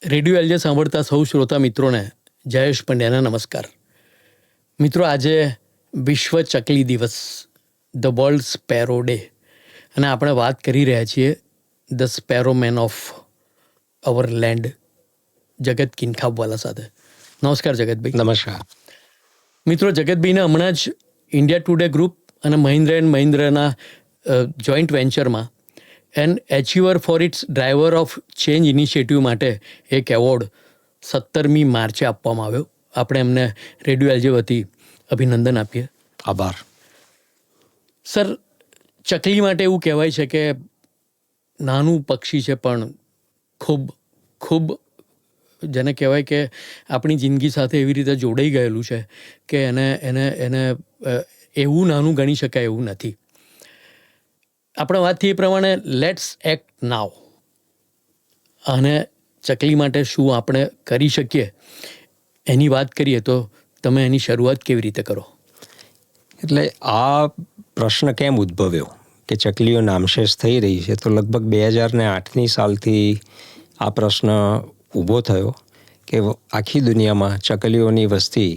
Radio LJ સાંભળતા સૌ શ્રોતા મિત્રોને જયેશ પંડ્યાના નમસ્કાર. મિત્રો, આજે વિશ્વ ચકલી દિવસ, ધ વર્લ્ડ સ્પેરો ડે, અને આપણે વાત કરી રહ્યા છીએ the sparrow man of our land, જગત કિનખાબવાલા સાથે. નમસ્કાર જગતભાઈ. નમસ્કાર મિત્રો, જગતભાઈને હમણાં જ ઇન્ડિયા ટુડે ગ્રુપ અને મહિન્દ્રા એન્ડ મહિન્દ્રાના જોઈન્ટ વેન્ચરમાં and achiever for its driver of change initiative માટે એક એવોર્ડ 17મી માર્ચે આપવામાં આવ્યો. આપણે એમને રેડિયો એલજે વતી અભિનંદન આપીએ. આભાર. સર, ચકલી માટે એવું કહેવાય છે કે નાનું પક્ષી છે પણ ખૂબ ખૂબ જેને કહેવાય કે આપણી જિંદગી સાથે એવી રીતે જોડાઈ ગયેલું છે કે એને એને એને એવું નાનું ગણી શકાય એવું નથી. આપણે વાત થઈ એ પ્રમાણે લેટ્સ એક્ટ નાવ. અને ચકલી માટે શું આપણે કરી શકીએ એની વાત કરીએ તો તમે એની શરૂઆત કેવી રીતે કરો? એટલે આ પ્રશ્ન કેમ ઉદ્ભવ્યો કે ચકલીઓ નામશેષ થઈ રહી છે, તો લગભગ 2008ની સાલથી આ પ્રશ્ન ઊભો થયો કે આખી દુનિયામાં ચકલીઓની વસ્તી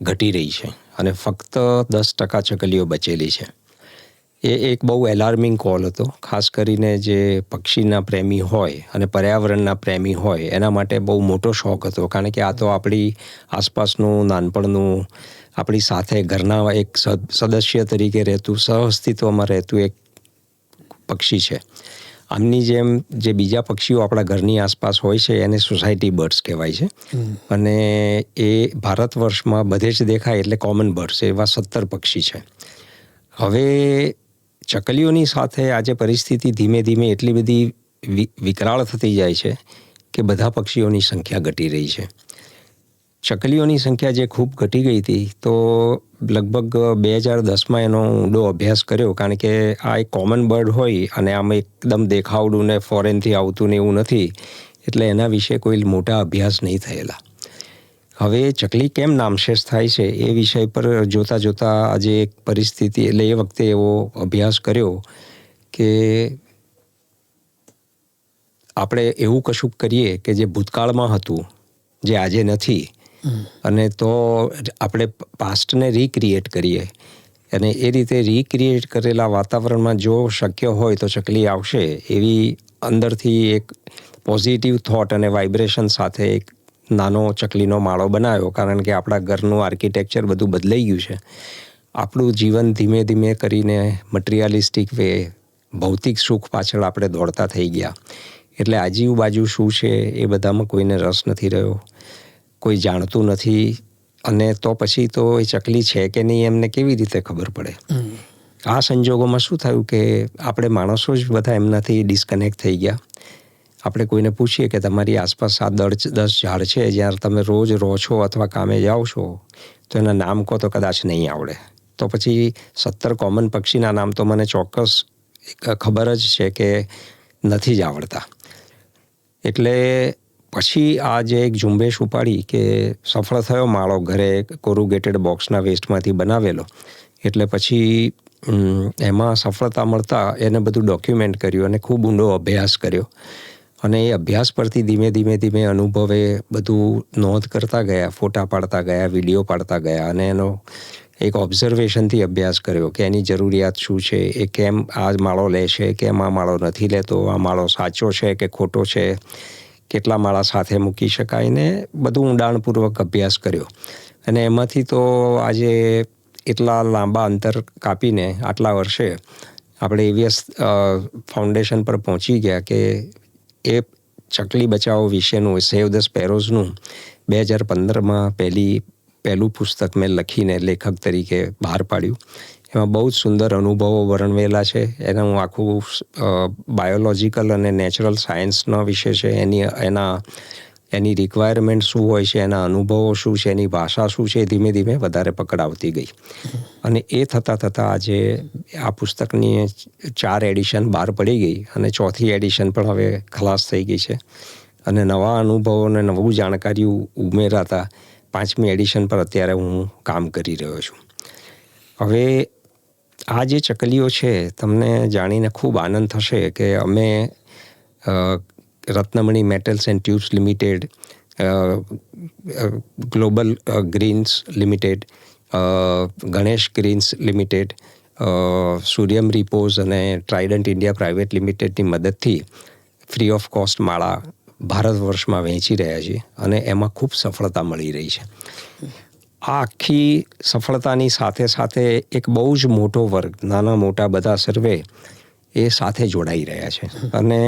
ઘટી રહી છે અને ફક્ત 10% ચકલીઓ બચેલી છે. એ એક બહુ એલાર્મિંગ કોલ હતો. ખાસ કરીને જે પક્ષીના પ્રેમી હોય અને પર્યાવરણના પ્રેમી હોય એના માટે બહુ મોટો શોખ હતો, કારણ કે આ તો આપણી આસપાસનું નાનપણનું, આપણી સાથે ઘરના એક સદસ્ય તરીકે રહેતું, સહઅસ્તિત્વમાં રહેતું એક પક્ષી છે. આમની જેમ જે બીજા પક્ષીઓ આપણા ઘરની આસપાસ હોય છે એને સોસાયટી બર્ડ્સ કહેવાય છે. અને એ ભારત વર્ષમાં બધે જ દેખાય એટલે કોમન બર્ડ્સ, એવા 17 પક્ષી છે. હવે ચકલીઓની સાથે આજે પરિસ્થિતિ ધીમે ધીમે એટલી બધી વિકરાળ થતી જાય છે કે બધા પક્ષીઓની સંખ્યા ઘટી રહી છે. ચકલીઓની સંખ્યા જે ખૂબ ઘટી ગઈ હતી, તો લગભગ 2010માં એનો ઊંડો અભ્યાસ કર્યો, કારણ કે આ એક કોમન બર્ડ હોય અને આમાં એકદમ દેખાવડું ને ફોરેનથી આવતું ને એવું નથી, એટલે એના વિશે કોઈ મોટા અભ્યાસ નહીં થયેલા. હવે ચકલી કેમ નામશેષ થાય છે એ વિષય પર જોતાં જોતાં આજે એક પરિસ્થિતિ, એટલે એ વખતે એવો અભ્યાસ કર્યો કે આપણે એવું કશુંક કરીએ કે જે ભૂતકાળમાં હતું, જે આજે નથી, અને તો આપણે પાસ્ટને રિક્રિએટ કરીએ. અને એ રીતે રિક્રિએટ કરેલા વાતાવરણમાં જો શક્ય હોય તો ચકલી આવશે, એવી અંદરથી એક પોઝિટિવ થોટ અને વાઇબ્રેશન સાથે એક નાનો ચકલીનો માળો બનાવ્યો. કારણ કે આપણા ઘરનું આર્કિટેક્ચર બધું બદલાઈ ગયું છે. આપણું જીવન ધીમે ધીમે કરીને મટીરિયાલિસ્ટિક વે, ભૌતિક સુખ પાછળ આપણે દોડતા થઈ ગયા. એટલે આજુબાજુ શું છે એ બધામાં કોઈને રસ નથી રહ્યો, કોઈ જાણતું નથી. અને તો પછી તો એ ચકલી છે કે નહીં એમને કેવી રીતે ખબર પડે? આ સંજોગોમાં શું થયું કે આપણે માણસો જ બધા એમનાથી ડિસ્કનેક્ટ થઈ ગયા. આપણે કોઈને પૂછીએ કે તમારી આસપાસ આ 10 ઝાડ છે જ્યાં તમે રોજ રહો છો અથવા કામે જાઓ છો, તો એના નામ કહો તો કદાચ નહીં આવડે. તો પછી 17 કોમન પક્ષીના નામ તો મને ચોક્કસ ખબર જ છે કે નથી જ આવડતા. એટલે પછી આ જે એક ઝુંબેશ ઉપાડી કે સફળ થયો માળો, ઘરે કોરુગેટેડ બોક્સના વેસ્ટમાંથી બનાવેલો. એટલે પછી એમાં સફળતા મળતા એને બધું ડોક્યુમેન્ટ કર્યું અને ખૂબ ઊંડો અભ્યાસ કર્યો. અને એ અભ્યાસ પરથી ધીમે ધીમે ધીમે અનુભવે બધું નોંધ કરતા ગયા, ફોટા પાડતા ગયા, વિડીયો પાડતા ગયા, અને એનો એક ઓબ્ઝર્વેશનથી અભ્યાસ કર્યો કે એની જરૂરિયાત શું છે, એ કેમ આ માળો લે છે, કેમ આ માળો નથી લેતો, આ માળો સાચો છે કે ખોટો છે, કેટલા માળા સાથે મૂકી શકાય, ને બધું ઊંડાણપૂર્વક અભ્યાસ કર્યો. અને એમાંથી તો આજે એટલા લાંબા અંતર કાપીને આટલા વર્ષે આપણે એવીએસ ફાઉન્ડેશન પર પહોંચી ગયા કે એ ચકલી બચાવો વિશેનું, સેવ ધ સ્પેરોઝનું 2015માં પહેલું પુસ્તક મેં લખીને લેખક તરીકે બહાર પાડ્યું. એમાં બહુ જ સુંદર અનુભવો વર્ણવેલા છે. એનું આખું બાયોલોજિકલ અને નેચરલ સાયન્સનો વિષય છે. એની રિક્વાયરમેન્ટ શું હોય છે, એના અનુભવો શું છે, એની ભાષા શું છે, ધીમે ધીમે વધારે પકડાવતી ગઈ. અને એ થતાં આજે આ પુસ્તકની 4 એડિશન બહાર પડી ગઈ અને 4થી એડિશન પણ હવે ખલાસ થઈ ગઈ છે. અને નવા અનુભવો અને નવું જાણકારી ઉમેરાતા 5મી એડિશન પર અત્યારે હું કામ કરી રહ્યો છું. હવે આ જે ચકલીઓ છે, તમને જાણીને ખૂબ આનંદ થશે કે અમે Ratnamani metals and tubes limited, global greens limited, Ganesh greens limited, Suryam repose અને ટ્રાઇડન્ટ ઇન્ડિયા પ્રાઇવેટ લિમિટેડની મદદથી ફ્રી ઓફ કોસ્ટ માળા ભારત વર્ષમાં વહેંચી રહ્યા છીએ અને એમાં ખૂબ સફળતા મળી રહી છે. આ આખી સફળતાની સાથે સાથે એક બહુ જ મોટો વર્ગ, નાના મોટા બધા સર્વે એ સાથે જોડાઈ રહ્યા છે. અને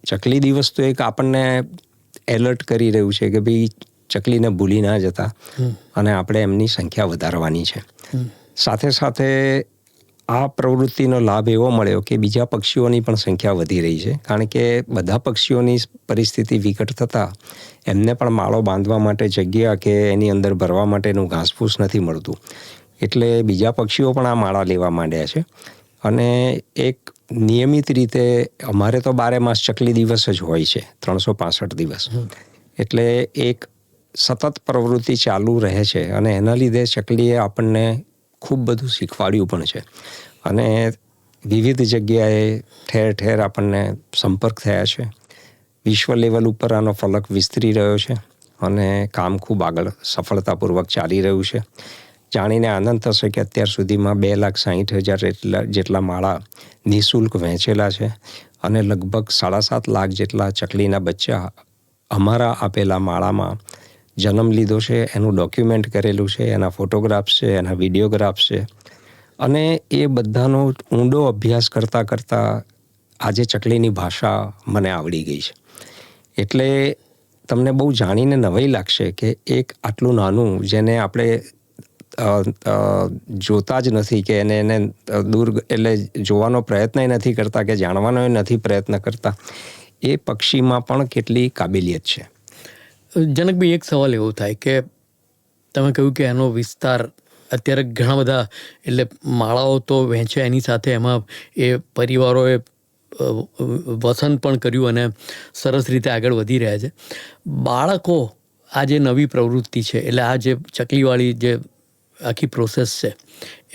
ચકલી દિવસ તો એક આપણને એલર્ટ કરી રહ્યું છે કે ભાઈ ચકલીને ભૂલી ના જતા અને આપણે એમની સંખ્યા વધારવાની છે. સાથે સાથે આ પ્રવૃત્તિનો લાભ એવો મળ્યો કે બીજા પક્ષીઓની પણ સંખ્યા વધી રહી છે, કારણ કે બધા પક્ષીઓની પરિસ્થિતિ વિકટ થતાં એમને પણ માળો બાંધવા માટે જગ્યા કે એની અંદર ભરવા માટેનું ઘાસફૂસ નથી મળતું, એટલે બીજા પક્ષીઓ પણ આ માળા લેવા માંડ્યા છે. અને એક નિયમિત રીતે અમારે તો 12 માસ ચકલી દિવસ જ હોય છે, 365 દિવસ, એટલે એક સતત પ્રવૃત્તિ ચાલુ રહે છે. અને એના લીધે ચકલીએ આપણને ખૂબ બધું શીખવાડ્યું પણ છે. અને વિવિધ જગ્યાએ ઠેર ઠેર આપણને સંપર્ક થયા છે. વિશ્વ લેવલ ઉપર આનો ફલક વિસ્તરી રહ્યો છે અને કામ ખૂબ આગળ સફળતાપૂર્વક ચાલી રહ્યું છે. જાણીને આનંદ થશે કે અત્યાર સુધીમાં 2,60,000 જેટલા માળા નિઃશુલ્ક વહેંચેલા છે અને લગભગ 7.5 લાખ જેટલા ચકલીના બચ્ચા અમારા આપેલા માળામાં જન્મ લીધો છે. એનું ડોક્યુમેન્ટ કરેલું છે, એના ફોટોગ્રાફ્સ છે, એના વિડીયોગ્રાફ્સ છે. અને એ બધાનો ઊંડો અભ્યાસ કરતાં કરતાં આજે ચકલીની ભાષા મને આવડી ગઈ છે. એટલે તમને બહુ જાણીને નવાઈ લાગશે કે એક આટલું નાનું, જેને આપણે જોતા જ નથી કે એને દૂર એટલે જોવાનો પ્રયત્ન નથી કરતા કે જાણવાનો નથી પ્રયત્ન કરતા, એ પક્ષીમાં પણ કેટલી કાબિલિયત છે. જનકભાઈ, એક સવાલ એવો થાય કે તમે કહ્યું કે એનો વિસ્તાર અત્યારે ઘણા બધા, એટલે માળાઓ તો વહેંચે, એની સાથે એમાં એ પરિવારોએ વસન પણ કર્યું અને સરસ રીતે આગળ વધી રહ્યા છે. બાળકો આ જે નવી પ્રવૃત્તિ છે, એટલે આ જે ચકલીવાળી જે આખી પ્રોસેસ છે,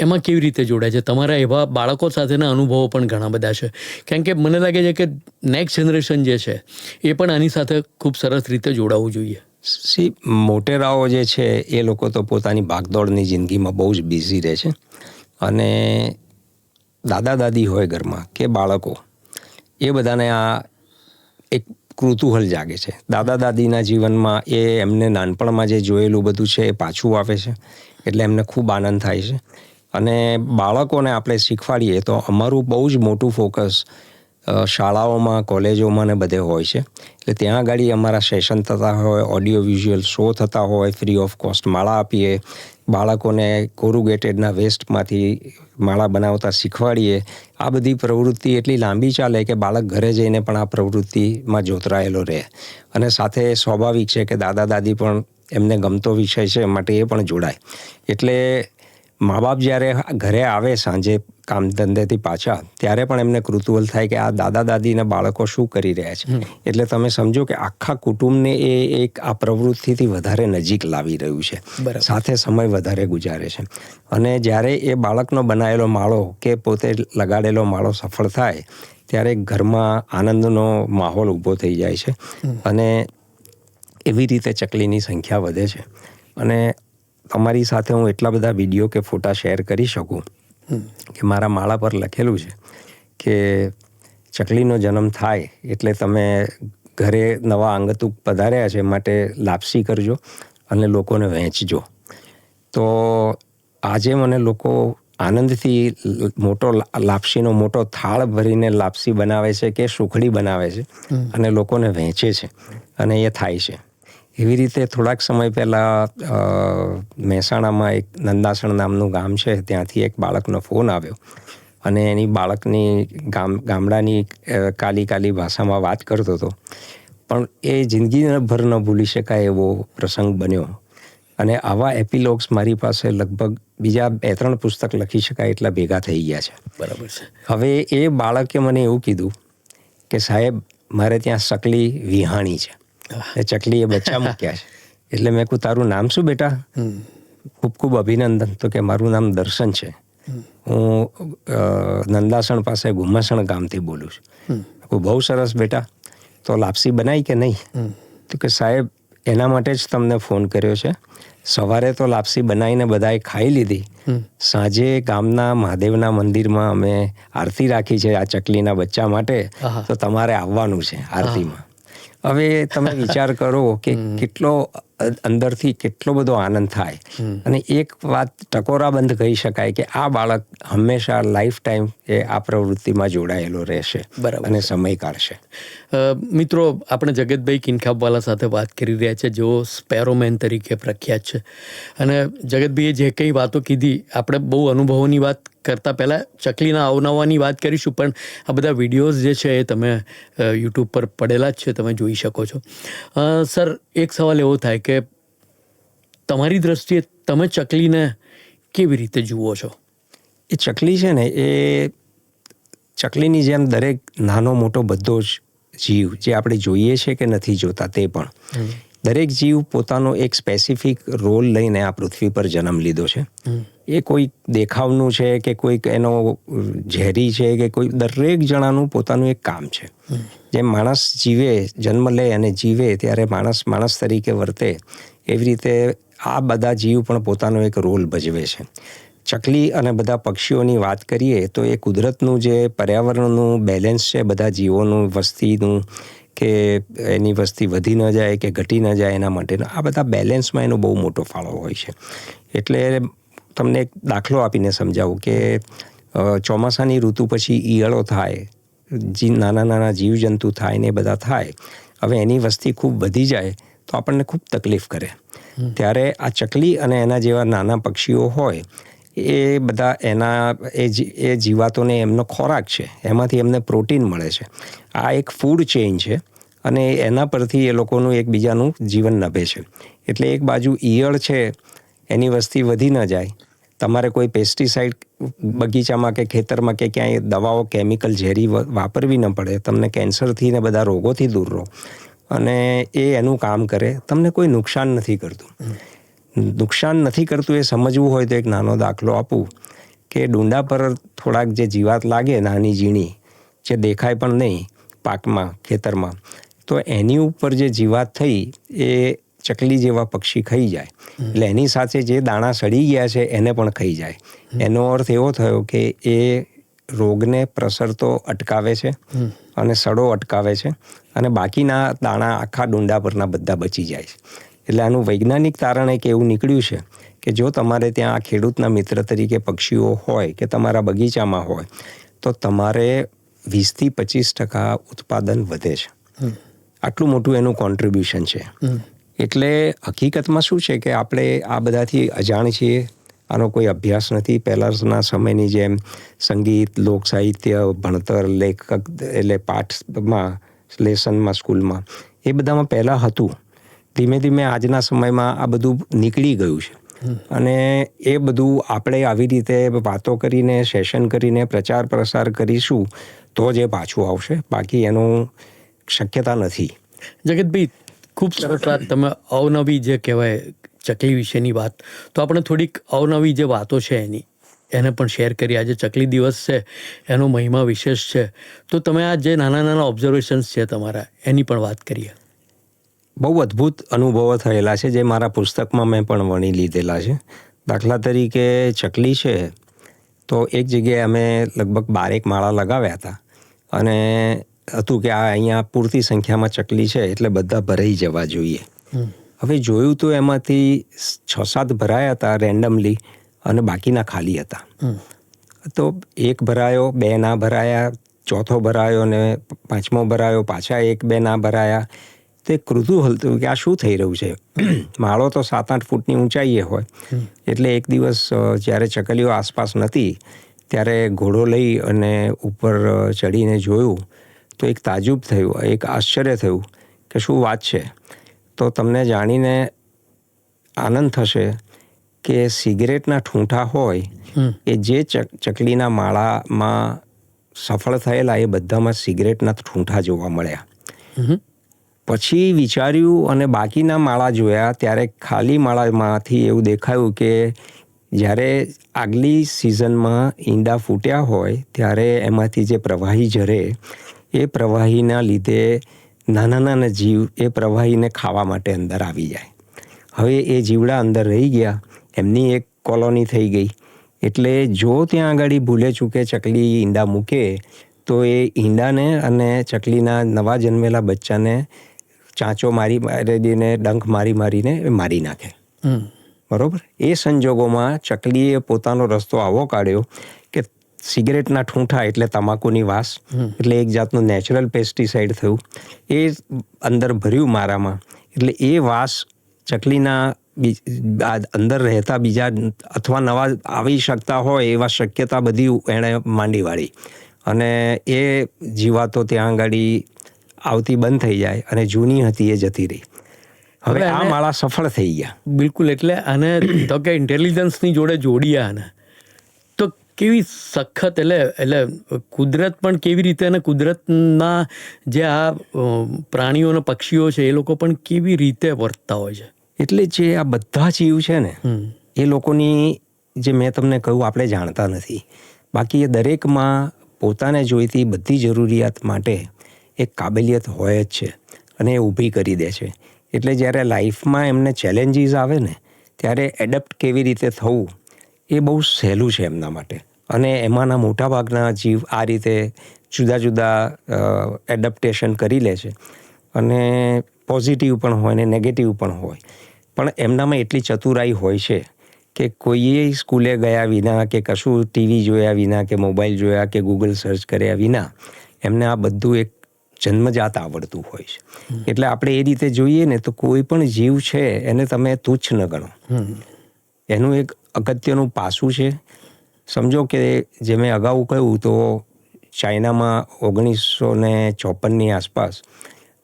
એમાં કેવી રીતે જોડાય છે? તમારા એવા બાળકો સાથેના અનુભવો પણ ઘણા બધા છે, કારણ કે મને લાગે છે કે નેક્સ્ટ જનરેશન જે છે એ પણ આની સાથે ખૂબ સરસ રીતે જોડાવવું જોઈએ. મોટેરાઓ જે છે એ લોકો તો પોતાની ભાગદોડની જિંદગીમાં બહુ જ બિઝી રહે છે. અને દાદા દાદી હોય ઘરમાં કે બાળકો, એ બધાને આ એક કૃતૂહલ જાગે છે. દાદા દાદીના જીવનમાં એ એમને નાનપણમાં જે જોયેલું બધું છે એ પાછું આવે છે, એટલે એમને ખૂબ આનંદ થાય છે. અને બાળકોને આપણે શીખવાડીએ તો અમારું બહુ જ મોટું ફોકસ શાળાઓમાં, કોલેજોમાં ને બધે હોય છે. એટલે ત્યાં આગળ અમારા સેશન થતા હોય, ઓડિયો વિઝ્યુઅલ શો થતા હોય, ફ્રી ઓફ કોસ્ટ માળા આપીએ, બાળકોને કોરુગેટેડના વેસ્ટમાંથી માળા બનાવતા શીખવાડીએ. આ બધી પ્રવૃત્તિ એટલી લાંબી ચાલે કે બાળક ઘરે જઈને પણ આ પ્રવૃત્તિમાં જોતરાયેલો રહે. અને સાથે સ્વાભાવિક છે કે દાદા દાદી પણ એમને ગમતો વિષય છે માટે એ પણ જોડાય. એટલે મા બાપ જ્યારે ઘરે આવે સાંજે કામ ધંધેથી પાછા, ત્યારે પણ એમને કૃતૂહલ થાય કે આ દાદા દાદીના બાળકો શું કરી રહ્યા છે. એટલે તમે સમજો કે આખા કુટુંબને એ એક આ પ્રવૃત્તિથી વધારે નજીક લાવી રહ્યું છે, સાથે સમય વધારે ગુજારે છે. અને જ્યારે એ બાળકનો બનાવેલો માળો કે પોતે લગાડેલો માળો સફળ થાય, ત્યારે ઘરમાં આનંદનો માહોલ ઊભો થઈ જાય છે. અને એવી રીતે ચકલીની સંખ્યા વધે છે. અને તમારી સાથે હું એટલા બધા વિડીયો કે ફોટા શેર કરી શકું કે મારા માળા પર લખેલું છે કે ચકલીનો જન્મ થાય એટલે તમે ઘરે નવા આંગતુક પધાર્યા છે માટે લાપસી કરજો અને લોકોને વહેંચજો. તો આજે મને લોકો આનંદથી મોટો લાપસીનો મોટો થાળ ભરીને લાપસી બનાવે છે કે સુખડી બનાવે છે અને લોકોને વહેંચે છે, અને એ થાય છે. એવી રીતે થોડાક સમય પહેલાં મહેસાણામાં એક નંદાસણ નામનું ગામ છે, ત્યાંથી એક બાળકનો ફોન આવ્યો અને એની બાળકની ગામડાની કાલી ભાષામાં વાત કરતો હતો. પણ એ જિંદગીભર ન ભૂલી શકાય એવો પ્રસંગ બન્યો. અને આવા એપિલોગ્સ મારી પાસે લગભગ બીજા 2-3 પુસ્તક લખી શકાય એટલા ભેગા થઈ ગયા છે. બરાબર છે. હવે એ બાળકે મને એવું કીધું કે સાહેબ, મારે ત્યાં ચકલી વિહાણી છે, એ ચકલીએ બચ્ચા મૂક્યા છે. એટલે મેં કહ્યું, તારું નામ શું બેટા? ખૂબ ખૂબ અભિનંદન. તો કે મારું નામ દર્શન છે, હું નંદાસણ પાસે ગુમાસણ ગામથી બોલું છું. બહુ સરસ બેટા. તો લાપસી બનાવી કે નહીં? તો કે સાહેબ એના માટે જ તમને ફોન કર્યો છે. સવારે તો લાપસી બનાવીને બધાએ ખાઈ લીધી. સાંજે ગામના મહાદેવના મંદિરમાં અમે આરતી રાખી છે આ ચકલીના બચ્ચા માટે, તો તમારે આવવાનું છે આરતીમાં. હવે તમે વિચાર કરો કે કેટલો અંદરથી કેટલો બધો આનંદ થાય. અને એક વાત ટકોરાબંધ કહી શકાય કે આ બાળક હંમેશા લાઈફ ટાઈમ એ આ પ્રવૃત્તિમાં જોડાયેલો રહેશે અને સમય કાઢશે. મિત્રો, આપણે જગતભાઈ કિનખાબવાલા સાથે વાત કરી રહ્યા છે, જેઓ સ્પેરોમેન તરીકે પ્રખ્યાત છે. અને જગતભાઈએ જે કંઈ વાતો કીધી, આપણે બહુ અનુભવોની વાત કરતાં પહેલાં ચકલીના અવનવાની વાત કરીશું, પણ આ બધા વિડીયોઝ જે છે એ તમે યુટ્યુબ પર પડેલા જ છે, તમે જોઈ શકો છો. સર, એક સવાલ એવો થાય કે તમારી દ્રષ્ટિએ તમે ચકલીને કેવી રીતે જુઓ છો? એ ચકલી છે ને, એ ચકલીની જેમ દરેક નાનો મોટો બધો જ જીવ જે આપણે જોઈએ છે કે નથી જોતા તે પણ દરેક જીવ પોતાનો એક સ્પેસિફિક રોલ લઈને આ પૃથ્વી પર જન્મ લીધો છે. એ કોઈ દેખાવનું છે કે કોઈક એનો ઝેરી છે કે કોઈ, દરેક જણાનું પોતાનું એક કામ છે. જેમ માણસ જીવે, જન્મ લે અને જીવે ત્યારે માણસ તરીકે વર્તે, એવી રીતે આ બધા જીવ પણ પોતાનો એક રોલ ભજવે છે. ચકલી અને બધા પક્ષીઓની વાત કરીએ તો એ કુદરતનું જે પર્યાવરણનું બેલેન્સ છે, બધા જીવોનું વસ્તીનું, કે એની વસ્તી વધી ન જાય કે ઘટી ન જાય એના માટેનો આ બધા બેલેન્સમાં એનો બહુ મોટો ફાળો હોય છે. એટલે તમને એક દાખલો આપીને સમજાવું કે ચોમાસાની ઋતુ પછી ઈયળો થાય, નાના નાના જીવજંતુ થાય ને એ બધા થાય. હવે એની વસ્તી ખૂબ વધી જાય તો આપણને ખૂબ તકલીફ કરે. ત્યારે આ ચકલી અને એના જેવા નાના પક્ષીઓ હોય એ બધા એ જીવાતોને એમનો ખોરાક છે, એમાંથી એમને પ્રોટીન મળે છે. આ એક ફૂડ ચેઇન છે અને એના પરથી એ લોકોનું એકબીજાનું જીવન નભે છે. એટલે એક બાજુ ઈયળ છે, એની વસ્તી વધી ન જાય, તમારે કોઈ પેસ્ટિસાઇડ બગીચામાં કે ખેતરમાં કે ક્યાંય દવાઓ કેમિકલ ઝેરી વાપરવી ન પડે, તમને કેન્સરથી ને બધા રોગોથી દૂર રહો, અને એ એનું કામ કરે, તમને કોઈ નુકસાન નથી કરતું. નુકસાન નથી કરતું એ સમજવું હોય તો એક નાનો દાખલો આપું કે ડુંડા પર થોડાક જે જીવાત લાગે, નાની ઝીણી, જે દેખાય પણ નહીં પાકમાં, ખેતરમાં, તો એની ઉપર જે જીવાત થઈ એ ચકલી જેવા પક્ષી ખાઈ જાય. એટલે એની સાથે જે દાણા સડી ગયા છે એને પણ ખાઈ જાય. એનો અર્થ એવો થયો કે એ રોગને પ્રસરતો અટકાવે છે અને સડો અટકાવે છે, અને બાકીના દાણા આખા ડુંડા પરના બધા બચી જાય છે. એટલે આનું વૈજ્ઞાનિક તારણ એક એવું નીકળ્યું છે કે જો તમારે ત્યાં આ ખેડૂતના મિત્ર તરીકે પક્ષીઓ હોય કે તમારા બગીચામાં હોય તો તમારે 20-25% ઉત્પાદન વધે છે. આટલું મોટું એનું કોન્ટ્રીબ્યુશન છે. એટલે હકીકતમાં શું છે કે આપણે આ બધાથી અજાણ છીએ, આનો કોઈ અભ્યાસ નથી. પહેલાંના સમયની જેમ સંગીત, લોક સાહિત્ય, ભણતર, લેખક એટલે પાઠમાં, લેસનમાં, સ્કૂલમાં, એ બધામાં પહેલાં હતું. ધીમે ધીમે આજના સમયમાં આ બધું નીકળી ગયું છે. અને એ બધું આપણે આવી રીતે વાતો કરીને, સેશન કરીને, પ્રચાર પ્રસાર કરીશું તો જ એ પાછું આવશે, બાકી એનું શક્યતા નથી. જગતભાઈ, ખૂબ સરસ વાત. તમે અવનવી જે કહેવાય ચકલી વિશેની વાત, તો આપણે થોડીક અવનવી જે વાતો છે એને પણ શેર કરીએ. આજે ચકલી દિવસ છે, એનો મહિમા વિશેષ છે, તો તમે આ જે નાના નાના ઓબ્ઝર્વેશન્સ છે તમારા, એની પણ વાત કરીએ. બહુ અદ્ભુત અનુભવો થયેલા છે જે મારા પુસ્તકમાં મેં પણ વણી લીધેલા છે. દાખલા તરીકે ચકલી છે તો એક જગ્યાએ અમે લગભગ 12 માળા લગાવ્યા હતા, અને હતું કે આ અહીંયા પૂરતી સંખ્યામાં ચકલી છે એટલે બધા ભરાઈ જવા જોઈએ. હવે જોયું તો એમાંથી 6-7 ભરાયા હતા રેન્ડમલી, અને બાકીના ખાલી હતા. તો એક ભરાયો, 2 ના ભરાયા, ચોથો ભરાયો ને 5મો ભરાયો, પાછા 1-2 ના ભરાયા. તે કૃતુહલ હતું કે આ શું થઈ રહ્યું છે. માળો તો 7-8 ફૂટની ઊંચાઈએ હોય. એટલે એક દિવસ જ્યારે ચકલીઓ આસપાસ નથી ત્યારે ઘોડો લઈ અને ઉપર ચડીને જોયું તો એક તાજુબ થયું, એક આશ્ચર્ય થયું કે શું વાત છે. તો તમને જાણીને આનંદ થશે કે સિગરેટના ઠૂંઠા હોય એ જે ચકલીના માળામાં સફળ થયેલા એ બધામાં સિગરેટના ઠૂંઠા જોવા મળ્યા. પછી વિચાર્યું અને બાકીના માળા જોયા ત્યારે ખાલી માળામાંથી એવું દેખાયું કે જ્યારે આગલી સિઝનમાં ઈંડા ફૂટ્યા હોય ત્યારે એમાંથી જે પ્રવાહી ઝરે એ પ્રવાહીના લીધે નાના નાના જીવ એ પ્રવાહીને ખાવા માટે અંદર આવી જાય. હવે એ જીવડા અંદર રહી ગયા, એમની એક કોલોની થઈ ગઈ. એટલે જો ત્યાં આગળ ભૂલે ચૂકે ચકલી ઈંડા મૂકે તો એ ઈંડાને અને ચકલીના નવા જન્મેલા બચ્ચાને ચાંચો મારીને ડંખ મારીને એ મારી નાખે. બરોબર. એ સંજોગોમાં ચકલીએ પોતાનો રસ્તો આવો કાઢ્યો કે સિગરેટના ઠૂંઠા એટલે તમાકુની વાસ, એટલે એક જાતનું નેચરલ પેસ્ટિસાઇડ થયું. એ અંદર ભર્યું મારામાં, એટલે એ વાસ ચકલીના અંદર રહેતા બીજા અથવા નવા આવી શકતા હોય એવા શક્યતા બધી એણે માંડી વાળી, અને એ જીવાતો ત્યાં આગળ આવતી બંધ થઈ જાય અને જૂની હતી એ જતી રહી. હવે આ માળા સફળ થઈ ગયા. બિલકુલ. એટલે આને તો કે ઇન્ટેલિજન્સની જોડે જોડીએ આને, તો કેવી સખત એટલે કુદરત પણ કેવી રીતે, અને કુદરતના જે આ પ્રાણીઓ અને પક્ષીઓ છે એ લોકો પણ કેવી રીતે વર્તતા હોય છે. એટલે જે આ બધા જીવ છે ને એ લોકોની, જે મેં તમને કહ્યું, આપણે જાણતા નથી. બાકી એ દરેકમાં પોતાને જોઈતી બધી જરૂરિયાત માટે એક કાબેલિયત હોય જ છે અને એ ઊભી કરી દે છે. એટલે જ્યારે લાઈફમાં એમને ચેલેન્જીસ આવે ને ત્યારે એડપ્ટ કેવી રીતે થવું એ બહુ સહેલું છે એમના માટે. અને એમાંના મોટાભાગના જીવ આ રીતે જુદા જુદા એડપ્ટેશન કરી લે છે, અને પોઝિટિવ પણ હોય ને નેગેટિવ પણ હોય. પણ એમનામાં એટલી ચતુરાઈ હોય છે કે કોઈએ સ્કૂલે ગયા વિના કે કશું ટીવી જોયા વિના કે મોબાઈલ જોયા કે ગૂગલ સર્ચ કર્યા વિના એમને આ બધું એક જન્મજાત આવડતું હોય છે. એટલે આપણે એ રીતે જોઈએ ને તો કોઈ પણ જીવ છે એને તમે તુચ્છ ન ગણો. એનું એક અગત્યનું પાસું છે. સમજો કે જે મેં અગાઉ કહ્યું તો ચાઇનામાં 1954ની આસપાસ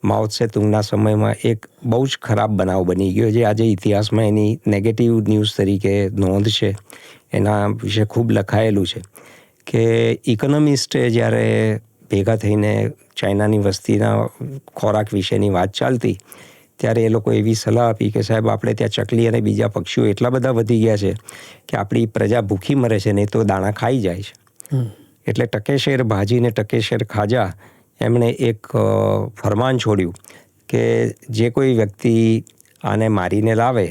માઓ ત્સે-તુંગના સમયમાં એક બહુ જ ખરાબ બનાવ બની ગયો, જે આજે ઇતિહાસમાં એની નેગેટિવ ન્યૂઝ તરીકે નોંધ છે. એના વિશે ખૂબ લખાયેલું છે કે ઇકોનોમિસ્ટે જ્યારે ભેગા થઈને ચાઇનાની વસ્તીના ખોરાક વિશેની વાત ચાલતી ત્યારે એ લોકો એવી સલાહ આપી કે સાહેબ, આપણે ત્યાં ચકલી અને બીજા પક્ષીઓ એટલા બધા વધી ગયા છે કે આપણી પ્રજા ભૂખી મરે છે, નહીં તો દાણા ખાઈ જાય છે. એટલે ટકેશેર ભાજીને ટકેશેર ખાજા એમણે એક ફરમાન છોડ્યું કે જે કોઈ વ્યક્તિ આને મારીને લાવે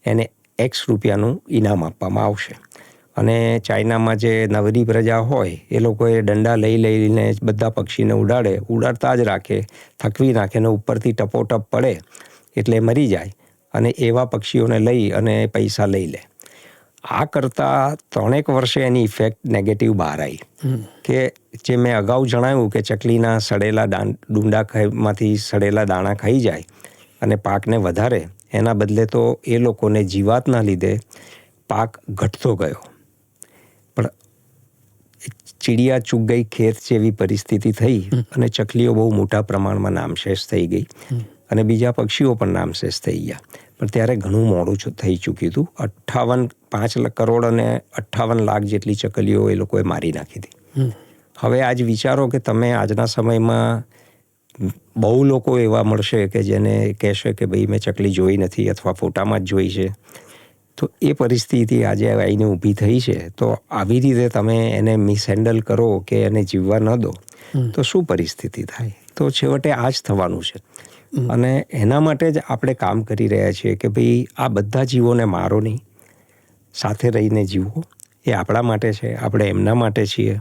એને X રૂપિયાનું ઇનામ આપવામાં આવશે. અને ચાઇનામાં જે નવરી પ્રજા હોય એ લોકોએ દંડા લઈને બધા પક્ષીને ઉડાડતા જ રાખે, થકવી નાખે ને ઉપરથી ટપોટપ પડે એટલે મરી જાય, અને એવા પક્ષીઓને લઈ અને પૈસા લઈ લે. આ કરતાં 3 વર્ષે એની ઇફેક્ટ નેગેટિવ બહાર આવી કે જે મેં અગાઉ જણાવ્યું કે ચકલીના સડેલા ડુંડામાંથી સડેલા દાણા ખાઈ જાય અને પાકને વધારે, એના બદલે તો એ લોકોને જીવાતના લીધે પાક ઘટતો ગયો. પણ ચીડિયા ચૂક ગઈ ખેત જેવી પરિસ્થિતિ થઈ અને ચકલીઓ બહુ મોટા પ્રમાણમાં નામશેષ થઈ ગઈ અને બીજા પક્ષીઓ પણ નામશેષ થઈ ગયા. પણ ત્યારે ઘણું મોડું થઈ ચૂક્યું હતું. 5 કરોડ અને 58 લાખ જેટલી ચકલીઓ એ લોકોએ મારી નાખી હતી. હવે આજ વિચારો કે તમે આજના સમયમાં બહુ લોકો એવા મળશે કે જેને કહેશે કે ભાઈ મેં ચકલી જોઈ નથી અથવા ફોટામાં જ જોઈ છે. તો એ પરિસ્થિતિ આજે આવીને ઊભી થઈ છે. તો આવી રીતે તમે એને મિસહેન્ડલ કરો કે એને જીવવા ન દો તો શું પરિસ્થિતિ થાય? તો છેવટે આ જ થવાનું છે. અને એના માટે જ આપણે કામ કરી રહ્યા છીએ કે ભાઈ આ બધા જીવોને મારો નહીં, સાથે રહીને જીવો. એ આપણા માટે છે, આપણે એમના માટે છીએ.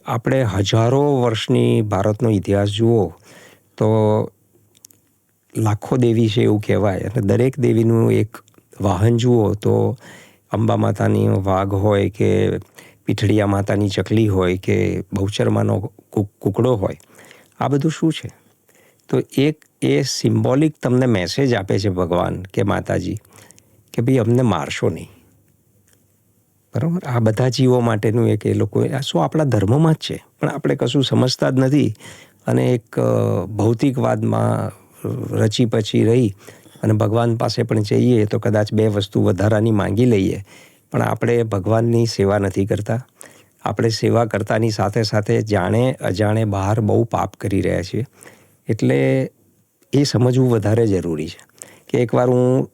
આપણે હજારો વર્ષની ભારતનો ઇતિહાસ જુઓ તો લાખો દેવી છે એવું કહેવાય, અને દરેક દેવીનું એક વાહન જુઓ તો અંબા માતાની વાઘ હોય કે પીઠળિયા માતાની ચકલી હોય કે બહુચરમાનો કુકડો હોય. આ બધું શું છે? તો એક એ સિમ્બોલિક તમને મેસેજ આપે છે ભગવાન કે માતાજી કે ભાઈ અમને મારશો નહીં. બરાબર? આ બધા જીવો માટેનું એક એ લોકો શું આપણા ધર્મમાં જ છે, પણ આપણે કશું સમજતા જ નથી અને એક ભૌતિકવાદમાં રચી પછી રહી અને ભગવાન પાસે પણ જઈએ તો કદાચ 2 વસ્તુ વધારાની માંગી લઈએ, પણ આપણે ભગવાનની સેવા નથી કરતા. આપણે સેવા કરતાની સાથે સાથે જાણે અજાણે બહાર બહુ પાપ કરી રહ્યા છીએ. એટલે એ સમજવું વધારે જરૂરી છે કે એકવાર હું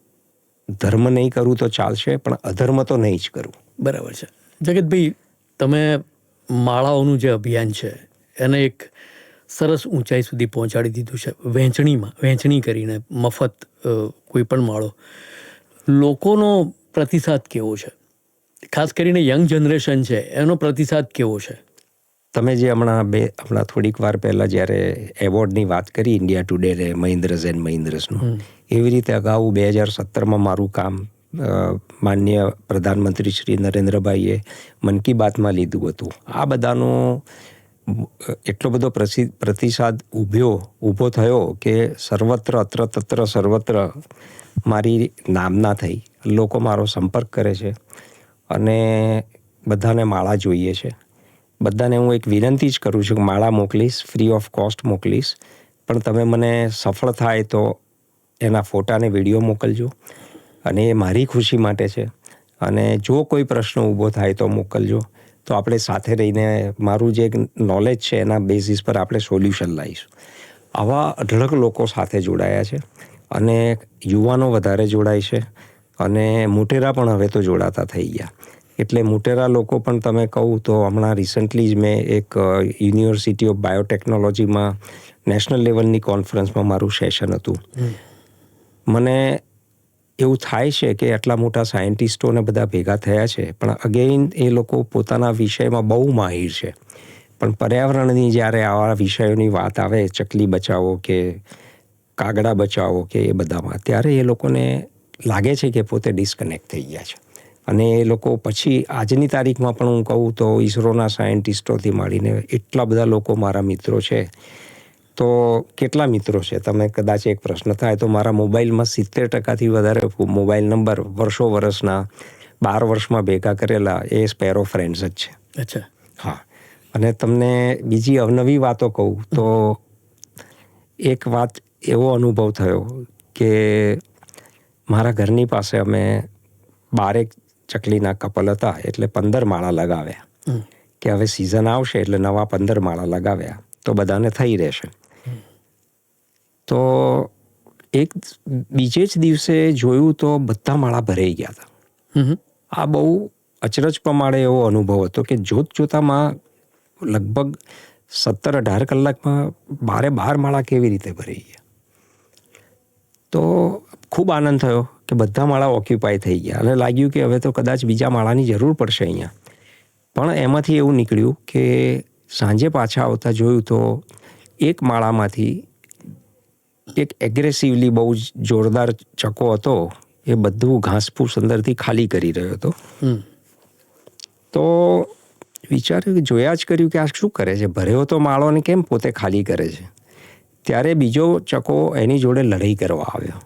ધર્મ નહીં કરું તો ચાલશે, પણ અધર્મ તો નહીં જ કરું. બરાબર છે. જગતભાઈ, તમે માળાઓનું જે અભિયાન છે એને એક સરસ ઊંચાઈ સુધી પહોંચાડી દીધું છે વહેંચણી કરીને મફત કોઈ પણ માળો. લોકોનો પ્રતિસાદ કેવો છે, ખાસ કરીને યંગ જનરેશન છે એનો પ્રતિસાદ કેવો છે? તમે જે હમણાં થોડીક વાર પહેલાં જ્યારે એવોર્ડની વાત કરી ઇન્ડિયા ટુડે મહિન્દ્રઝ એન્ડ મહિન્દ્રઝનું, એવી રીતે અગાઉ 2017માં મારું કામ માનનીય પ્રધાનમંત્રી શ્રી નરેન્દ્રભાઈએ મન કી બાતમાં લીધું હતું. આ બધાનો એટલો બધો પ્રતિસાદ ઊભો થયો કે સર્વત્ર અત્ર તત્ર સર્વત્ર મારી નામના થઈ. લોકો મારો સંપર્ક કરે છે અને બધાને માળા જોઈએ છે. બધાને હું એક વિનંતી જ કરું છું કે માળા મોકલીશ, ફ્રી ઓફ કોસ્ટ મોકલીશ, પણ તમે મને સફળ થાય તો એના ફોટાને વિડીયો મોકલજો, અને એ મારી ખુશી માટે છે. અને જો કોઈ પ્રશ્ન ઊભો થાય તો મોકલજો, તો આપણે સાથે રહીને મારું જે નોલેજ છે એના બેઝિસ પર આપણે સોલ્યુશન લાવીશું. આવા અઢળક લોકો સાથે જોડાયા છે, અને યુવાનો વધારે જોડાય છે, અને મોટેરા પણ હવે તો જોડાતા થઈ ગયા. એટલે મોટેરા લોકો પણ તમે કહું તો હમણાં રિસન્ટલી જ મેં એક યુનિવર્સિટી ઓફ બાયોટેકનોલોજીમાં નેશનલ લેવલની કોન્ફરન્સમાં મારું સેશન હતું. મને એવું થાય છે કે આટલા મોટા સાયન્ટિસ્ટોને બધા ભેગા થયા છે, પણ અગેઇન એ લોકો પોતાના વિષયમાં બહુ માહિર છે, પણ પર્યાવરણની જ્યારે આવા વિષયોની વાત આવે, ચકલી બચાવો કે કાગડા બચાવો કે એ બધામાં, ત્યારે એ લોકોને લાગે છે કે પોતે ડિસ્કનેક્ટ થઈ ગયા છે. અને એ લોકો પછી આજની તારીખમાં પણ હું કહું તો ઈસરોના સાયન્ટિસ્ટોથી માંડીને એટલા બધા લોકો મારા મિત્રો છે. તો કેટલા મિત્રો છે? તમે કદાચ એક પ્રશ્ન થાય તો મારા મોબાઈલમાં 70%થી વધારે મોબાઈલ નંબર વર્ષોના 12 વર્ષમાં ભેગા કરેલા એ સ્પેરો ફ્રેન્ડ્સ જ છે. અચ્છા. હા. અને તમને બીજી અવનવી વાતો કહું તો એક વાત એવો અનુભવ થયો કે મારા ઘરની પાસે અમે 12 ચકલીના કપલ હતા, એટલે 15 માળા લગાવ્યા કે હવે સિઝન આવશે એટલે નવા 15 માળા લગાવ્યા તો બધાને થઈ રહેશે. તો એક બીજે જ દિવસે જોયું તો બધા માળા ભરાઈ ગયા હતા. આ બહુ અચરજ પ્રમાણે એવો અનુભવ હતો કે જોતામાં લગભગ 17-18 કલાકમાં 12 માળા કેવી રીતે ભરાઈ ગયા. તો ખૂબ આનંદ થયો કે બધા માળા ઓક્યુપાય થઈ ગયા, અને લાગ્યું કે હવે તો કદાચ બીજા માળાની જરૂર પડશે અહીંયા. પણ એમાંથી એવું નીકળ્યું કે સાંજે પાછા આવતા જોયું તો એક માળામાંથી એક એગ્રેસિવલી બહુ જોરદાર ચકો હતો, એ બધું ઘાસપૂસ અંદરથી ખાલી કરી રહ્યો હતો. તો વિચાર્યું કે જોયા જ કર્યું કે આ શું કરે છે, ભર્યો તો માળો ને કેમ પોતે ખાલી કરે છે. ત્યારે બીજો ચકો એની જોડે લડાઈ કરવા આવ્યો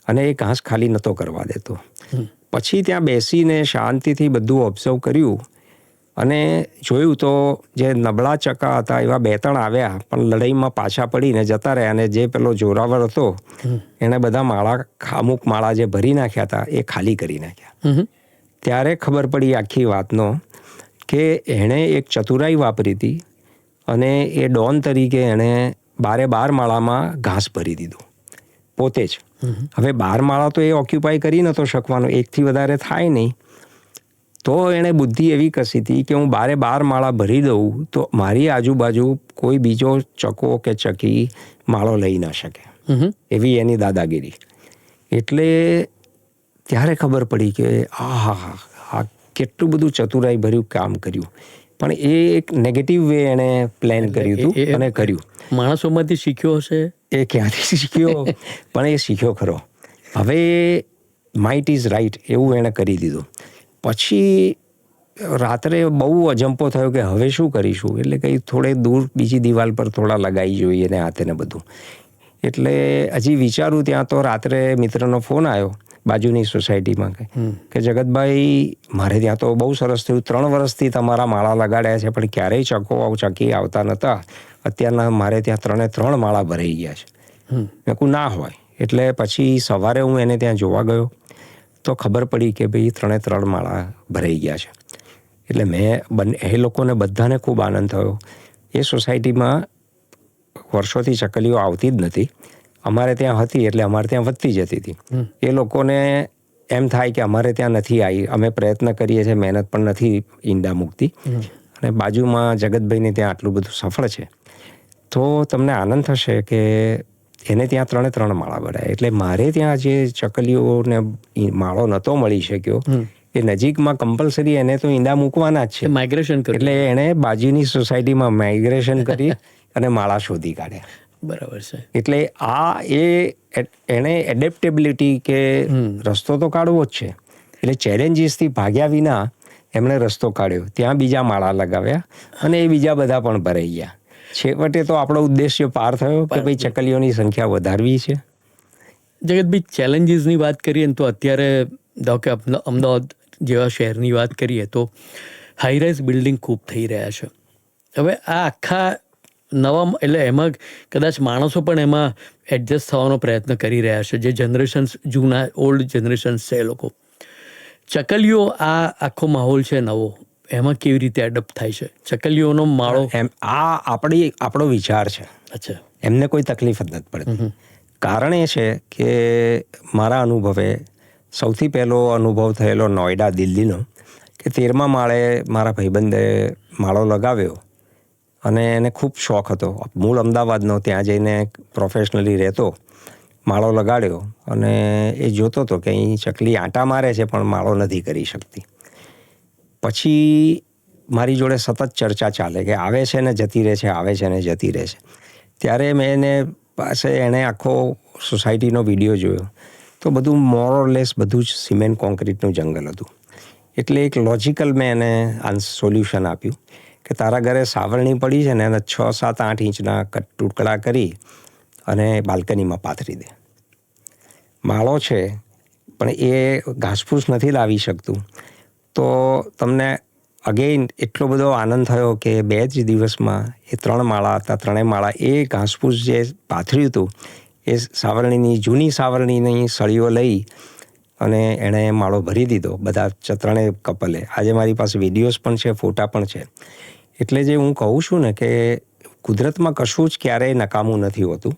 અને એ ઘાસ ખાલી નહોતો કરવા દેતો. પછી ત્યાં બેસીને શાંતિથી બધું ઓબ્ઝર્વ કર્યું અને જોયું તો જે નબળા ચકા હતા એવા 2-3 આવ્યા, પણ લડાઈમાં પાછા પડીને જતા રહ્યા, અને જે પેલો જોરાવર હતો એણે બધા અમુક માળા જે ભરી નાખ્યા હતા એ ખાલી કરી નાખ્યા. ત્યારે ખબર પડી આખી વાતનો કે એણે એક ચતુરાઈ વાપરી હતી, અને એ ડોન તરીકે એણે 12 માળામાં ઘાસ ભરી દીધું પોતે જ. હવે 12 માળા તો એ ઓક્યુપાય કરી નહોતો શકવાનો, એકથી વધારે થાય નહીં. તો એણે બુદ્ધિ એવી કસી હતી કે હું 12 માળા ભરી દઉં તો મારી આજુબાજુ કોઈ બીજો ચકો કે ચકી માળો લઈ ના શકે, એવી એની દાદાગીરી. એટલે ત્યારે ખબર પડી કે આ કેટલું બધું ચતુરાઈ ભર્યું કામ કર્યું. પણ એ એક નેગેટિવ વે એણે પ્લાન કર્યું હતું અને કર્યું. માણસોમાંથી શીખ્યો હશે એ ક્યાંથી શીખ્યો, પણ એ શીખ્યો ખરો. હવે માઇટ ઇઝ રાઇટ એવું એણે કરી દીધું. પછી રાત્રે બહુ અજંપો થયો કે હવે શું કરીશું, એટલે કંઈ થોડે દૂર બીજી દિવાલ પર થોડા લગાવી જોઈએ ને હાથે ને બધું. એટલે હજી વિચારું ત્યાં તો રાત્રે મિત્રનો ફોન આવ્યો બાજુની સોસાયટીમાં કે જગતભાઈ મારે ત્યાં તો બહુ સરસ થયું, 3 વર્ષથી તમારા માળા લગાડ્યા છે પણ ક્યારેય ચકી આવતા નહોતા, અત્યારના મારે ત્યાં 3 માળા ભરાઈ ગયા છે. મેં કહું ના હોય. એટલે પછી સવારે હું એને ત્યાં જોવા ગયો તો ખબર પડી કે ભાઈ 3 માળા ભરાઈ ગયા છે. એટલે એ લોકોને બધાને ખૂબ આનંદ થયો. એ સોસાયટીમાં વર્ષોથી ચકલીઓ આવતી જ નથી, અમારે ત્યાં હતી એટલે અમારે ત્યાં વધતી જતી હતી. એ લોકોને એમ થાય કે અમારે ત્યાં નથી આવી, અમે પ્રયત્ન કરીએ છીએ, મહેનત પણ નથી ઈંડા મૂકતી, અને બાજુમાં જગતભાઈને ત્યાં આટલું બધું સફળ છે. તો તમને આનંદ થશે કે એને ત્યાં 3 માળા બનાવ્યા. એટલે મારે ત્યાં જે ચકલીઓને માળો નહોતો મળી શક્યો, એ નજીકમાં કમ્પલસરી એને તો ઈંડા મૂકવાના જ છે. માઇગ્રેશન કર્યું. એટલે એણે બાજુની સોસાયટીમાં માઇગ્રેશન કરી અને માળા શોધી કાઢ્યા. બરાબર છે. એટલે એને એડેપ્ટેબિલિટી કે રસ્તો તો કાઢવો જ છે. એટલે ચેલેન્જીસથી ભાગ્યા વિના એમણે રસ્તો કાઢ્યો. ત્યાં બીજા માળા લગાવ્યા અને એ બીજા બધા પણ ભરાઈ ગયા. છેવટે તો આપણો ઉદ્દેશ્ય પાર થયો કે ભાઈ ચકલીઓની સંખ્યા વધારવી છે. જગતભાઈ, ચેલેન્જીસની વાત કરીએ ને તો અત્યારે ધારો કે અમદાવાદ જેવા શહેરની વાત કરીએ તો હાઈરાઇઝ બિલ્ડિંગ ખૂબ થઈ રહ્યા છે. હવે આ આખા નવા એટલે એમાં કદાચ માણસો પણ એમાં એડજસ્ટ થવાનો પ્રયત્ન કરી રહ્યા છે, જે જનરેશન્સ જૂના ઓલ્ડ જનરેશન્સ છે એ લોકો. ચકલીઓ આ આખો માહોલ છે નવો, એમાં કેવી રીતે એડપ્ટ થાય છે? ચકલીઓનો માળો આપણો વિચાર છે. અચ્છા. એમને કોઈ તકલીફ જ નથી પડતી. કારણ એ છે કે મારા અનુભવે સૌથી પહેલો અનુભવ થયેલો નોઈડા, દિલ્હીનો, કે 13મા માળે મારા ભાઈબંધે માળો લગાવ્યો અને એને ખૂબ શોખ હતો. મૂળ અમદાવાદનો, ત્યાં જઈને પ્રોફેશનલી રહેતો, માળો લગાડ્યો અને એ જોતો હતો કે અહીં ચકલી આંટા મારે છે પણ માળો નથી કરી શકતી. પછી મારી જોડે સતત ચર્ચા ચાલે કે આવે છે ને જતી રહે છે, આવે છે ને જતી રહે છે. ત્યારે મેં એણે આખો સોસાયટીનો વિડીયો જોયો તો બધું મોરલેસ બધું જ સિમેન્ટ કોન્ક્રીટનું જંગલ હતું. એટલે એક લોજિકલ મેં એને સોલ્યુશન આપ્યું કે તારા ઘરે સાવરણી પડી છે ને એને 6, 7, 8 ઇંચના ટુકડા કરી અને બાલ્કનીમાં પાથરી દે. માળો છે પણ એ ઘાસફૂસ નથી લાવી શકતું. તો તમને અગેઇન એટલો બધો આનંદ થયો કે 2 જ દિવસમાં એ 3 માળા હતા, 3 માળા એ ઘાસફૂસ જે પાથર્યું હતું એ સાવરણીની, જૂની સાવરણીની સળીઓ લઈ અને એણે માળો ભરી દીધો. બધા 3 કપલે. આજે મારી પાસે વિડીયોઝ પણ છે, ફોટા પણ છે. એટલે જે હું કહું છું ને કે કુદરતમાં કશું જ ક્યારેય નકામું નથી હોતું.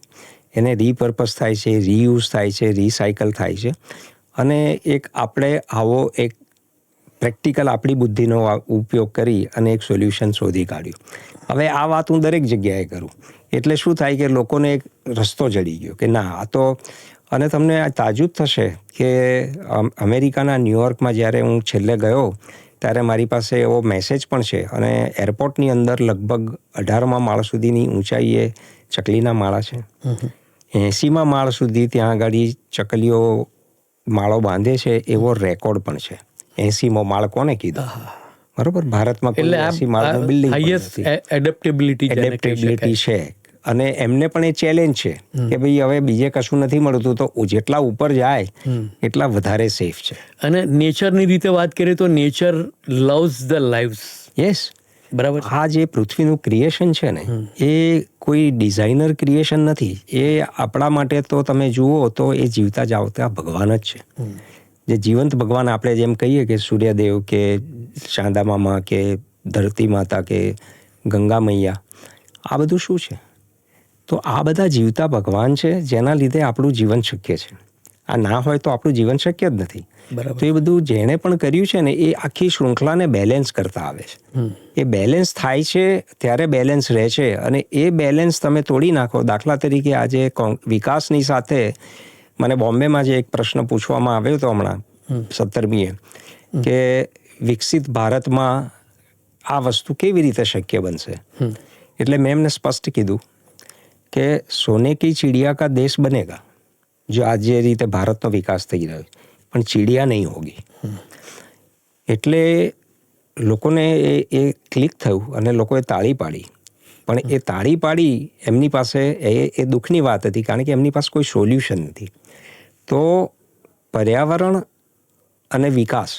એને રીપર્પઝ થાય છે, રીયુઝ થાય છે, રિસાયકલ થાય છે. અને આપણે આવો એક પ્રેક્ટિકલ આપણી બુદ્ધિનો ઉપયોગ કરી અને એક સોલ્યુશન શોધી કાઢ્યું. હવે આ વાત હું દરેક જગ્યાએ કરું એટલે શું થાય કે લોકોને એક રસ્તો જડી ગયો કે ના આ તો. અને તમને તાજુબ થશે કે અમેરિકાના ન્યૂયોર્કમાં જ્યારે હું છેલ્લે ગયો ત્યારે મારી પાસે એવો મેસેજ પણ છે અને એરપોર્ટની અંદર લગભગ 18મા માળ સુધીની ઊંચાઈએ ચકલીના માળા છે. 80મા માળ સુધી ત્યાં આગળ ચકલીઓ માળો બાંધે છે એવો રેકોર્ડ પણ છે. 80મો માળ કોને કીધો? બરોબર. ભારતમાં 80 માળનું બિલ્ડિંગ એડેપ્ટેબિલિટી છે. અને એમને પણ એ ચેલેન્જ છે કે ભાઈ હવે બીજે કશું નથી મળતું તો જેટલા ઉપર જાય એટલા વધારે સેફ છે. અને નેચરની રીતે વાત કરીએ તો nature loves the lives. Yes, બરાબર. આ જે પૃથ્વીનું ક્રિએશન છે ને એ કોઈ ડિઝાઇનર ક્રિએશન નથી. એ આપણા માટે તો તમે જુઓ તો એ જીવતા જાવતા ભગવાન જ છે. જે જીવંત ભગવાન આપણે જેમ કહીએ કે સૂર્યદેવ કે શાંદા મામા કે ધરતી માતા કે ગંગા મૈયા, આ બધું શું છે? તો આ બધા જીવતા ભગવાન છે જેના લીધે આપણું જીવન શક્ય છે. આ ના હોય તો આપણું જીવન શક્ય જ નથી. તો એ બધું જેણે પણ કર્યું છે ને એ આખી શૃંખલાને બેલેન્સ કરતા આવે છે. એ બેલેન્સ થાય છે ત્યારે બેલેન્સ રહે છે અને એ બેલેન્સ તમે તોડી નાખો. દાખલા તરીકે આજે વિકાસની સાથે મને બોમ્બેમાં જે એક પ્રશ્ન પૂછવામાં આવ્યો હતો હમણાં 17મીએ કે વિકસિત ભારતમાં આ વસ્તુ કેવી રીતે શક્ય બનશે? એટલે મેં એમને સ્પષ્ટ કીધું કે સોને કી ચિડિયા કા દેશ બનેગા જો આ જે રીતે ભારતનો વિકાસ થઈ રહ્યો પણ ચિડિયા નહીં હોગી. એટલે લોકોને એ ક્લિક થયું અને લોકોએ તાળી પાડી. પણ એ તાળી પાડી એમની પાસે એ દુઃખની વાત હતી કારણ કે એમની પાસે કોઈ સોલ્યુશન નથી. તો પર્યાવરણ અને વિકાસ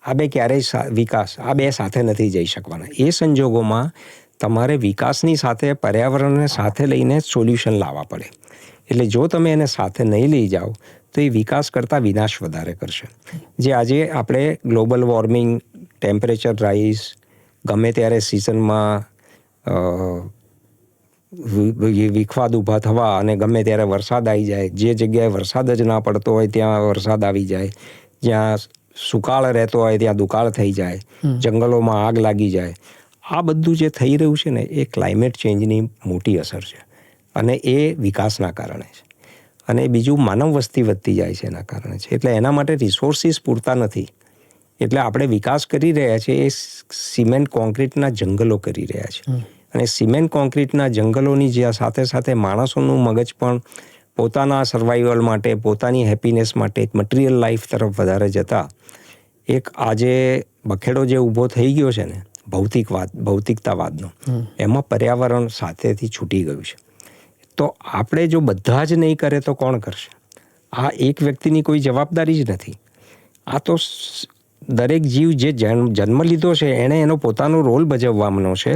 આ બે સાથે નથી જઈ શકવાના. એ સંજોગોમાં તમારે વિકાસની સાથે પર્યાવરણને સાથે લઈને સોલ્યુશન લાવવા પડે. એટલે જો તમે એને સાથે નહીં લઈ જાઓ તો એ વિકાસ કરતાં વિનાશ વધારે કરશે. જે આજે આપણે ગ્લોબલ વોર્મિંગ, ટેમ્પરેચર રાઇઝ, ગમે ત્યારે સિઝનમાં વિખવાદ ઊભા થવા અને ગમે ત્યારે વરસાદ આવી જાય, જે જગ્યાએ વરસાદ જ ના પડતો હોય ત્યાં વરસાદ આવી જાય, જ્યાં સુકાળ રહેતો હોય ત્યાં દુકાળ થઈ જાય, જંગલોમાં આગ લાગી જાય. આ બધું જે થઈ રહ્યું છે ને એ ક્લાઇમેટ ચેન્જની મોટી અસર છે અને એ વિકાસના કારણે છે. અને બીજું માનવ વસ્તી વધતી જાય છે એના કારણે છે. એટલે એના માટે રિસોર્સિસ પૂરતા નથી. એટલે આપણે વિકાસ કરી રહ્યા છીએ એ સિમેન્ટ કોન્ક્રીટના જંગલો કરી રહ્યા છે. અને સિમેન્ટ કોન્ક્રીટના જંગલોની જે સાથે સાથે માણસોનું મગજ પણ પોતાના સર્વાઈવલ માટે, પોતાની હેપીનેસ માટે મટીરિયલ લાઈફ તરફ વધારે જતા એક આજે બખેડો જે ઊભો થઈ ગયો છે ને ભૌતિકતાવાદનો, એમાં પર્યાવરણ સાથેથી છૂટી ગયું છે. તો આપણે જો બધા જ નહીં કરે તો કોણ કરશે? આ એક વ્યક્તિની કોઈ જવાબદારી જ નથી. આ તો દરેક જીવ જે જન્મ લીધો છે એણે એનો પોતાનો રોલ ભજવવાનો છે.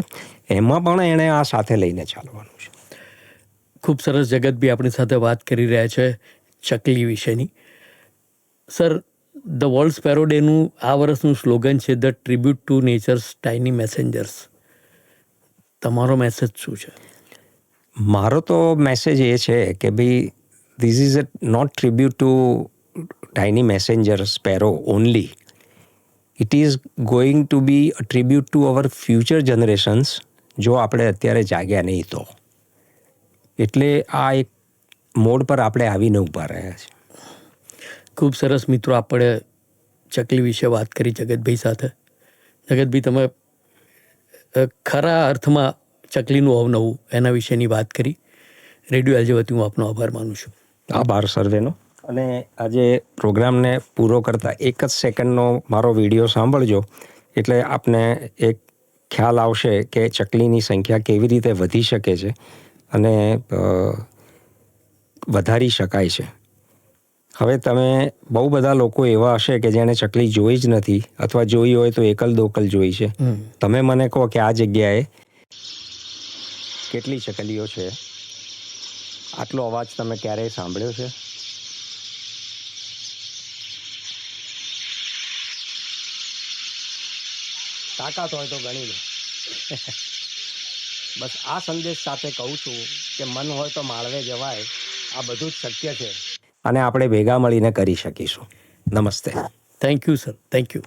એમાં પણ એણે આ સાથે લઈને ચાલવાનું છે. ખૂબ સરસ. જગતભાઈ આપણી સાથે વાત કરી રહ્યા છે ચકલી વિશેની. સર, ધ વર્લ્ડ સ્પેરો ડેનું આ વર્ષનું સ્લોગન છે the tribute to nature's tiny messengers. તમારો મેસેજ શું છે? મારો તો મેસેજ એ છે કે ભાઈ this is a not tribute to tiny messenger sparrow only. It is going to be a tribute to our future generations જો આપણે અત્યારે જાગ્યા નહીં તો. એટલે આ એક મોડ પર આપણે આવીને ઊભા રહ્યા છે. ખૂબ સરસ. મિત્રો, આપણે ચકલી વિશે વાત કરી જગતભાઈ સાથે. જગતભાઈ, તમે ખરા અર્થમાં ચકલીનું અવનવું એના વિશેની વાત કરી. રેડિયો એલજે વતી હું આપનો આભાર માનું છું. આભાર સર્વેનો. અને આજે પ્રોગ્રામને પૂરો કરતાં એક જ સેકન્ડનો મારો વિડીયો સાંભળજો એટલે આપને એક ખ્યાલ આવશે કે ચકલીની સંખ્યા કેવી રીતે વધી શકે છે અને વધારી શકાય છે. હવે તમે બહુ બધા લોકો એવા હશે કે જેણે ચકલી જોઈ જ નથી અથવા જોઈ હોય તો એકલ દોકલ જોઈ છે. તમે મને કહો કે આ જગ્યાએ કેટલી ચકલીઓ છે? આટલો અવાજ તમે ક્યારેય સાંભળ્યો છે? તાકાત હોય તો ગણી લો. બસ આ સંદેશ સાથે કહું છું કે મન હોય તો માળવે જવાય. આ બધું જ શક્ય છે અને આપણે ભેગા મળીને કરી શકીશું. નમસ્તે. Thank you sir. Thank you.